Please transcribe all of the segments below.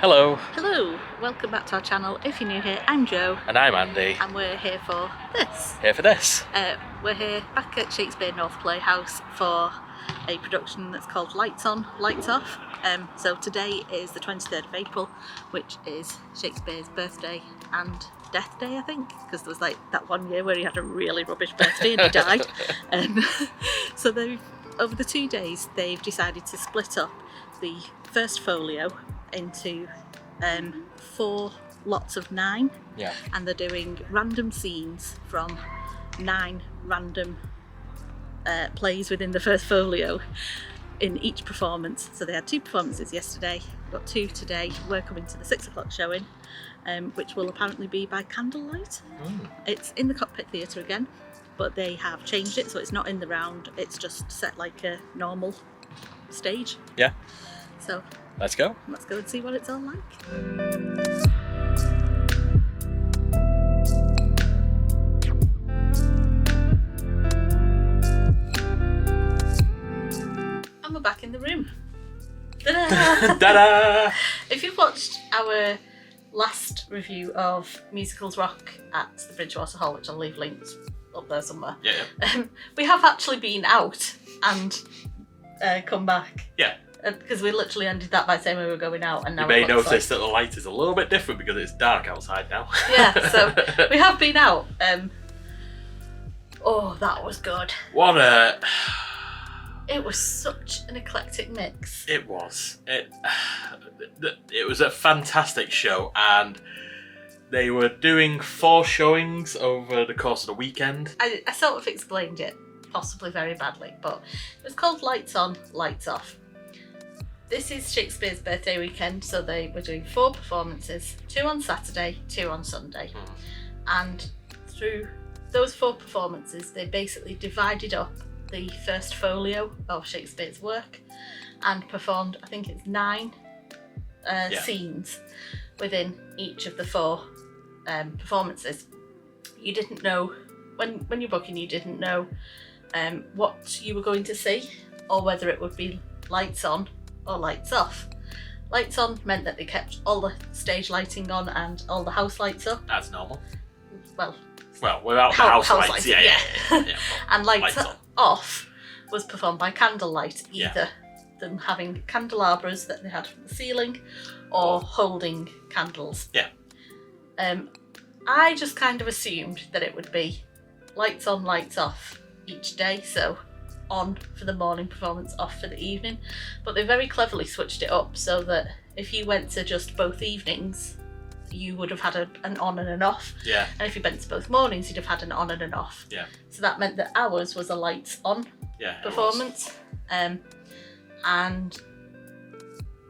Hello. Hello, welcome back to our channel. If you're new here, I'm Jo. And I'm Andy. And we're here for this. Here for this. We're here back at Shakespeare North Playhouse for a production that's called Lights On, Lights Off. So today is the 23rd of April, which is Shakespeare's birthday and death day, I think, because there was like that one year where he had a really rubbish birthday and he died. So over the 2 days they've decided to split up the First Folio into 4 lots of 9. Yeah. And they're doing random scenes from 9 random plays within the First Folio in each performance. So they had 2 performances yesterday, got 2 today. We're coming to the 6 o'clock showing, which will apparently be by candlelight. It's in the Cockpit Theatre again, but they have changed it, so it's not in the round, it's just set like a normal stage. Yeah. So let's go and see what it's all like. And we're back in the room. Ta-da! Ta-da! If you've watched our last review of Musicals Rock at the Bridgewater Hall, which I'll leave linked up there somewhere, we have actually been out and come back. Yeah. Because we literally ended that by saying we were going out, and now you may notice that the light is a little bit different because it's dark outside now. Yeah, so we have been out. Oh, that was good. It was such an eclectic mix. It was. It was a fantastic show, and they were doing 4 showings over the course of the weekend. I sort of explained it, possibly very badly, but it was called Lights On, Lights Off. This is Shakespeare's birthday weekend, so they were doing 4 performances, 2 on Saturday, 2 on Sunday. And through those 4 performances, they basically divided up the First Folio of Shakespeare's work and performed, I think it's 9 scenes within each of the 4 performances. You didn't know, when you're booking, you didn't know what you were going to see, or whether it would be lights on or lights off. Lights on meant that they kept all the stage lighting on and all the house lights up. That's normal. Well, without the house lights, yeah. And lights off was performed by candlelight, either them having candelabras that they had from the ceiling or holding candles. Yeah. I just kind of assumed that it would be lights on, lights off each day, so on for the morning performance, off for the evening, but they very cleverly switched it up so that if you went to just both evenings, you would have had an on and an off. Yeah. And if you went to both mornings, you'd have had an on and an off. Yeah. So that meant that ours was a lights on performance. And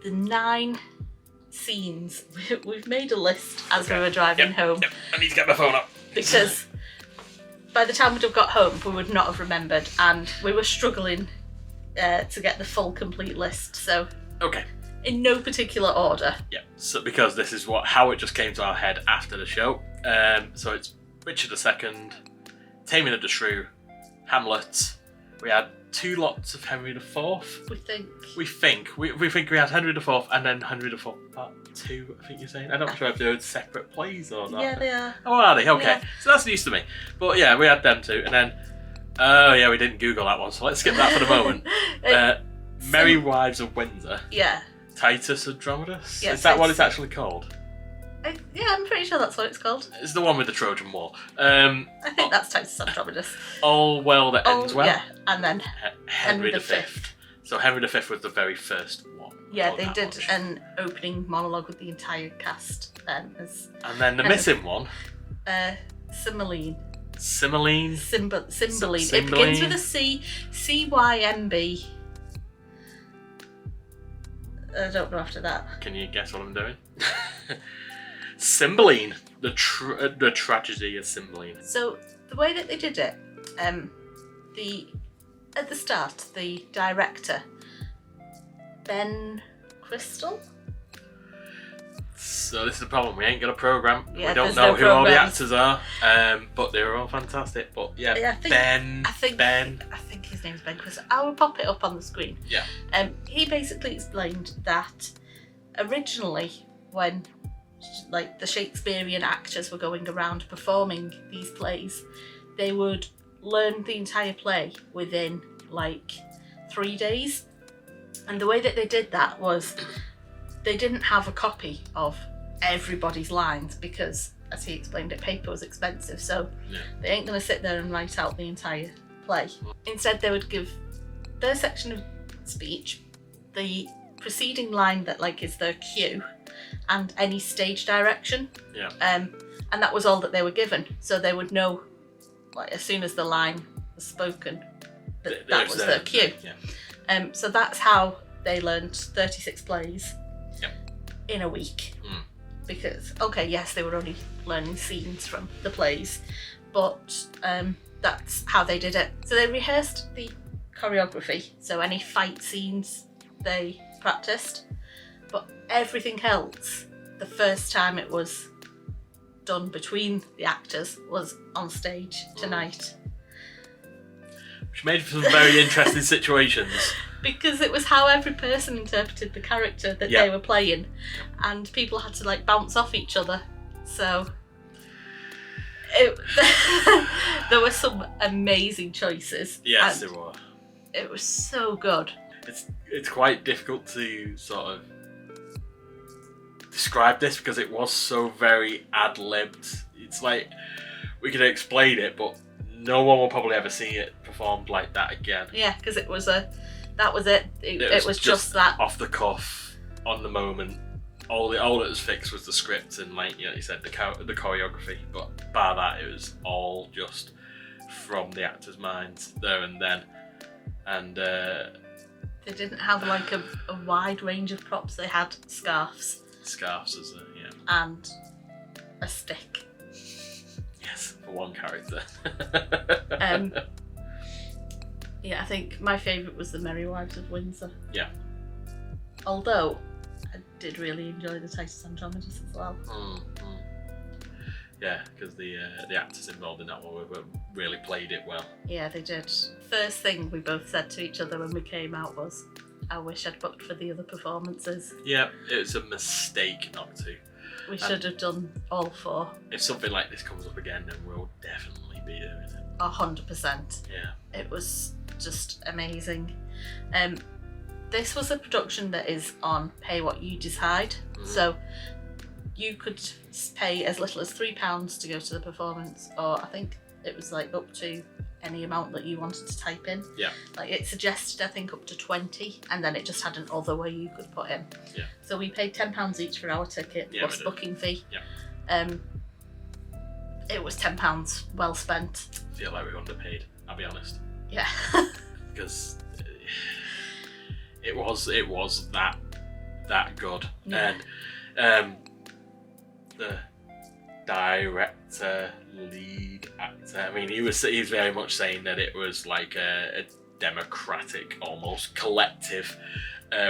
the 9 scenes, we've made a list as we were driving home. Yep. I need to get my phone up. Because by the time we'd have got home, we would not have remembered, and we were struggling to get the full complete list. So in no particular order. Yeah. So because this is how it just came to our head after the show. So it's Richard II, Taming of the Shrew, Hamlet. We had 2 lots of Henry IV. We think we had Henry IV and then Henry IV Part 2, I think you're saying. I'm not sure if they're separate plays or not. Yeah, they are. Oh, are they? Okay. Yeah. So that's news to me. But yeah, we had them 2. And then, we didn't Google that one, so let's skip that for the moment. Merry Wives of Windsor. Yeah. Titus Andronicus? Yeah, is that what it's actually called? I'm pretty sure that's what it's called. It's the one with the Trojan War. I think that's Titus Andronicus. All well that ends well. Yeah, and then Henry V. So Henry V was the very first one. Yeah, they did an opening monologue with the entire cast. And then the missing one. Cymbeline. Cymbeline. Cymbeline. It begins with a C. C-Y-M-B. I don't know after that. Can you guess what I'm doing? Cymbeline. The tragedy of Cymbeline. So the way that they did it, at the start, the director, Ben Crystal. So this is the problem. We ain't got a programme. Yeah, we don't know who all the actors are, but they're all fantastic. But I think his name's Ben Crystal. I will pop it up on the screen. Yeah. He basically explained that originally when like the Shakespearean actors were going around performing these plays, they would learn the entire play within like 3 days. And the way that they did that was they didn't have a copy of everybody's lines because, as he explained it, paper was expensive, so they ain't going to sit there and write out the entire play. Instead, they would give their section of speech, the preceding line that like is their cue, and any stage direction. And that was all that they were given. So they would know, like, as soon as the line was spoken, that was their cue. So that's how they learned 36 plays in a week. Because, okay, yes, they were only learning scenes from the plays, but that's how they did it. So they rehearsed the choreography, so any fight scenes they practiced, but everything else, the first time it was done between the actors was on stage tonight. Which made for some very interesting situations. Because it was how every person interpreted the character that they were playing, and people had to like bounce off each other. So there were some amazing choices. Yes, there were. It was so good. It's quite difficult to sort of describe this because it was so very ad-libbed. It's like we could explain it, but no one will probably ever see it performed like that again. Yeah, because it was that was it. It was just that off the cuff, on the moment. All that was fixed was the script and, like, you know, you said the choreography. But bar that, it was all just from the actors' minds there and then. And they didn't have like a wide range of props. They had scarves. Scarves as and a stick. Yes, for one character. Yeah, I think my favourite was the Merry Wives of Windsor. Yeah. Although I did really enjoy the Titus Andronicus as well. Yeah, because the actors involved in that one really played it well. Yeah, they did. First thing we both said to each other when we came out was, I wish I'd booked for the other performances. Yeah, it was a mistake not to. We should have done all 4. If something like this comes up again, then we'll definitely be doing it. 100%. Yeah. It was just amazing. This was a production that is on Pay What You Decide. So you could pay as little as £3 to go to the performance, or I think it was like up to any amount that you wanted to type in. Yeah. Like it suggested, I think, up to 20, and then it just had an other way you could put in. Yeah. So we paid £10 each for our ticket plus booking fee. Yeah. It was £10 well spent. I feel like we underpaid, I'll be honest. Yeah. Because it was that good. Yeah. And the director, lead actor, I mean, he's very much saying that it was like a democratic, almost collective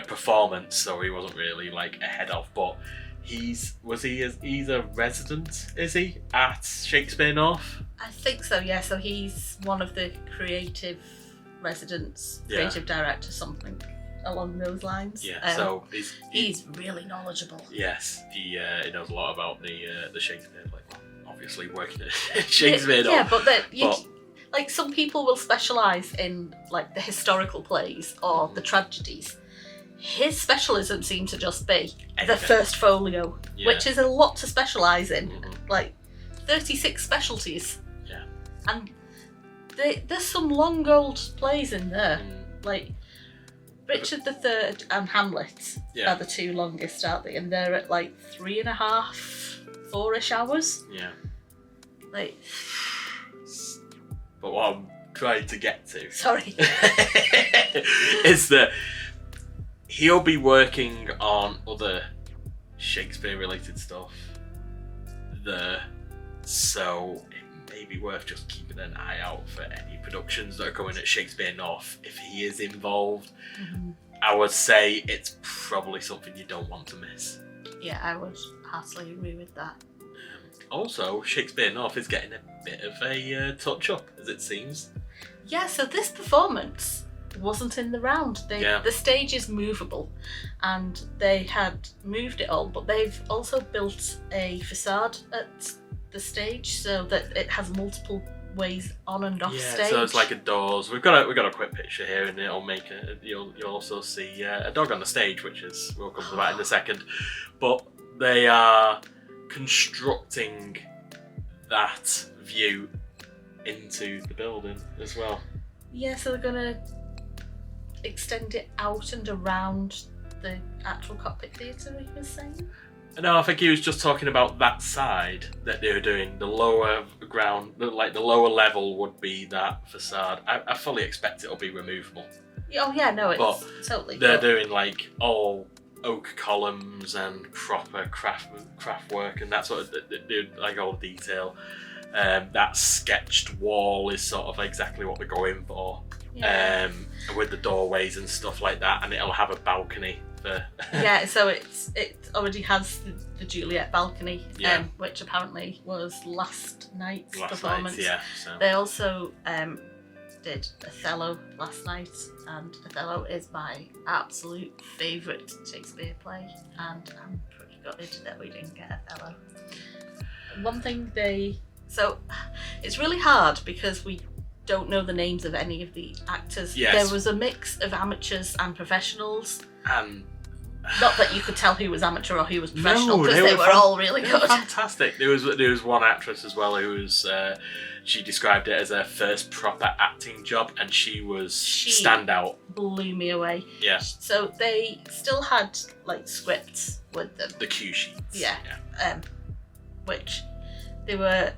performance, so he wasn't really like ahead of, but he's a resident, is he, at Shakespeare North? I think so, yeah. So he's one of the creative residents, creative director, something along those lines. Yeah, so he's really knowledgeable. Yes, he knows a lot about the Shakespeare, like, well, obviously working at Shakespeare North. Yeah, but like some people will specialise in like the historical plays or the tragedies. His specialism seemed to just be the First Folio, which is a lot to specialise in. Like 36 specialties. Yeah. And there's some long old plays in there. Like Richard III and Hamlet are the 2 longest, aren't they? And they're at like 3.5, 4-ish hours. Yeah. Like. But what I'm trying to get to. Sorry. is that he'll be working on other Shakespeare-related stuff there, so it may be worth just keeping an eye out for any productions that are coming at Shakespeare North if he is involved. I would say it's probably something you don't want to miss. Yeah, I would heartily agree with that. Also, Shakespeare North is getting a bit of a touch-up, as it seems. Yeah, so this performance wasn't in the round. Yeah. The stage is movable, and they had moved it all, but they've also built a facade at the stage so that it has multiple ways on and off stage. So it's like a doors. We've got a quick picture here, and it'll make you'll also see a dog on the stage, which is we'll come to that in a second. But they are constructing that view into the building as well. Yeah, so they're gonna extend it out and around the actual cockpit theatre, he was saying. No, I think he was just talking about that side that they were doing. The lower ground, like the lower level, would be that facade. I fully expect it'll be removable. Oh yeah, no, it's but totally. They're doing like all oak columns and proper craft work and that sort of like all detail. That sketched wall is sort of exactly what they're going for. Yeah. With the doorways and stuff like that, and it'll have a balcony. Yeah, so it already has the Juliet balcony, Yeah. which apparently was last night's performance. Night, yeah. So. They also did Othello last night, and Othello is my absolute favourite Shakespeare play, and I'm pretty gutted that we didn't get Othello. One thing so it's really hard because we don't know the names of any of the actors. Yes. There was a mix of amateurs and professionals. And not that you could tell who was amateur or who was professional, No, because they were all really they were good. fantastic. There was one actress as well who was she described it as her first proper acting job, and she standout. Blew me away. Yeah. So they still had like scripts with them. The cue sheets. Yeah. Which they were.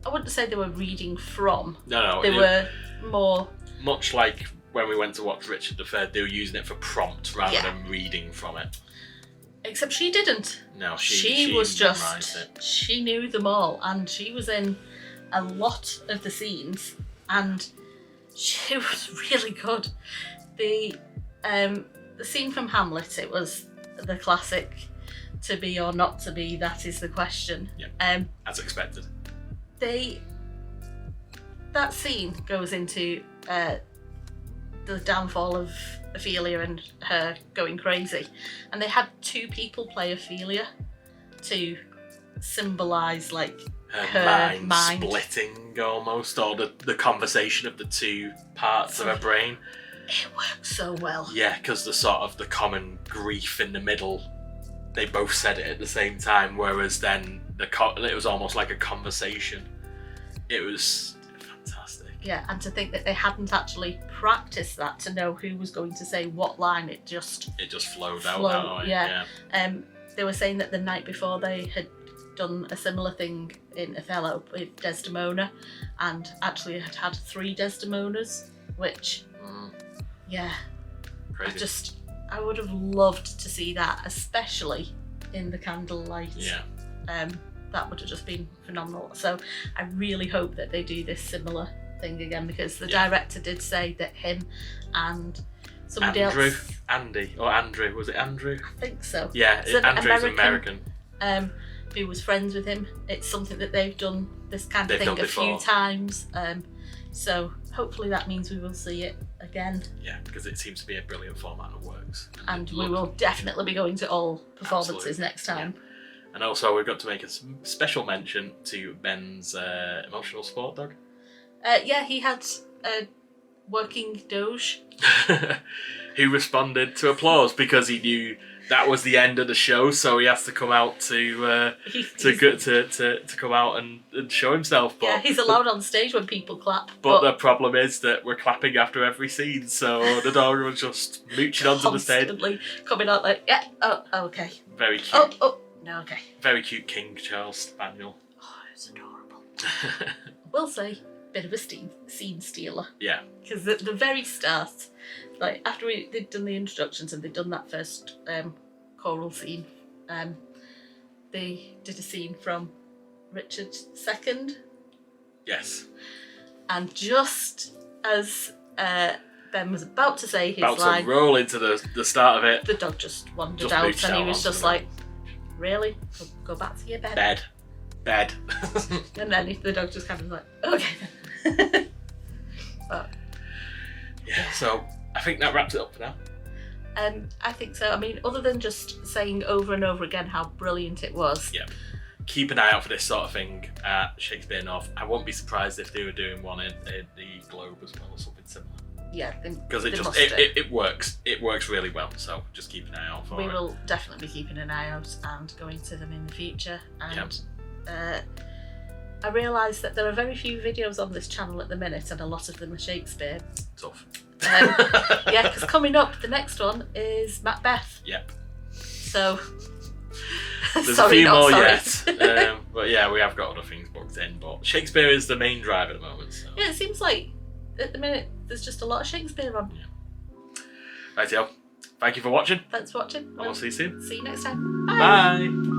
I wouldn't say they were reading from. No. They were more. Much like when we went to watch Richard III, they were using it for prompt rather than reading from it. Except she didn't. No, she was memorised it. She knew them all, and she was in a lot of the scenes, and she was really good. The scene from Hamlet, it was the classic "to be or not to be, that is the question." Yeah. As expected. That scene goes into the downfall of Ophelia and her going crazy, and they had two people play Ophelia to symbolise like her mind splitting almost, or the conversation of the two parts of her brain. It works so well. Yeah, because the common grief in the middle, they both said it at the same time, whereas then it was almost like a conversation. It was fantastic. Yeah, and to think that they hadn't actually practiced that to know who was going to say what line, it just flowed out that way. Yeah. They were saying that the night before they had done a similar thing in Othello with Desdemona, and actually had 3 Desdemonas, which Crazy. I would have loved to see that, especially in the candlelight. Yeah. That would have just been phenomenal. So I really hope that they do this similar thing again, because the director did say that him and somebody else. Andrew, was it Andrew? I think so. Yeah, Andrew's American. Who was friends with him. It's something that they've done this kind of thing a few times. So hopefully that means we will see it again. Yeah, because it seems to be a brilliant format that works. And we will definitely be going to all performances next time. Yeah. And also we've got to make a special mention to Ben's emotional support dog. He had a working doge. Who responded to applause because he knew that was the end of the show, so he has to come out to come out and show himself. But he's allowed on stage when people clap. But the problem is that we're clapping after every scene, so the dog was just mooching onto the stage. Constantly coming out like, okay. Very cute. No, okay. Very cute King Charles Spaniel. Oh, it's adorable. We'll say, bit of a scene stealer. Yeah. Because at the very start, like after they'd done the introductions and they'd done that first choral scene, they did a scene from Richard II. Yes. And just as Ben was about to say his line, to roll into the start of it, the dog just wandered out, and he was just like, "Really? Go back to your bed." Bed. And then the dog just kind of like, "Okay then." But yeah. So I think that wraps it up for now. I think so. I mean, other than just saying over and over again how brilliant it was. Yeah. Keep an eye out for this sort of thing at Shakespeare North. I won't be surprised if they were doing one in the Globe as well, or something similar. Yeah, because it works. It works really well. So just keep an eye out for it. We will definitely be keeping an eye out and going to them in the future. And I realise that there are very few videos on this channel at the minute, and a lot of them are Shakespeare. Tough. Yeah, because coming up, the next one is Macbeth. Yep. So. There's sorry, a few more sorry. yet. But yeah, we have got other things booked in. But Shakespeare is the main drive at the moment. So. Yeah, it seems like at the minute there's just a lot of Shakespeare on. Yeah. Right, yo. Thank you for watching. Thanks for watching. And we'll see you soon. See you next time. Bye. Bye.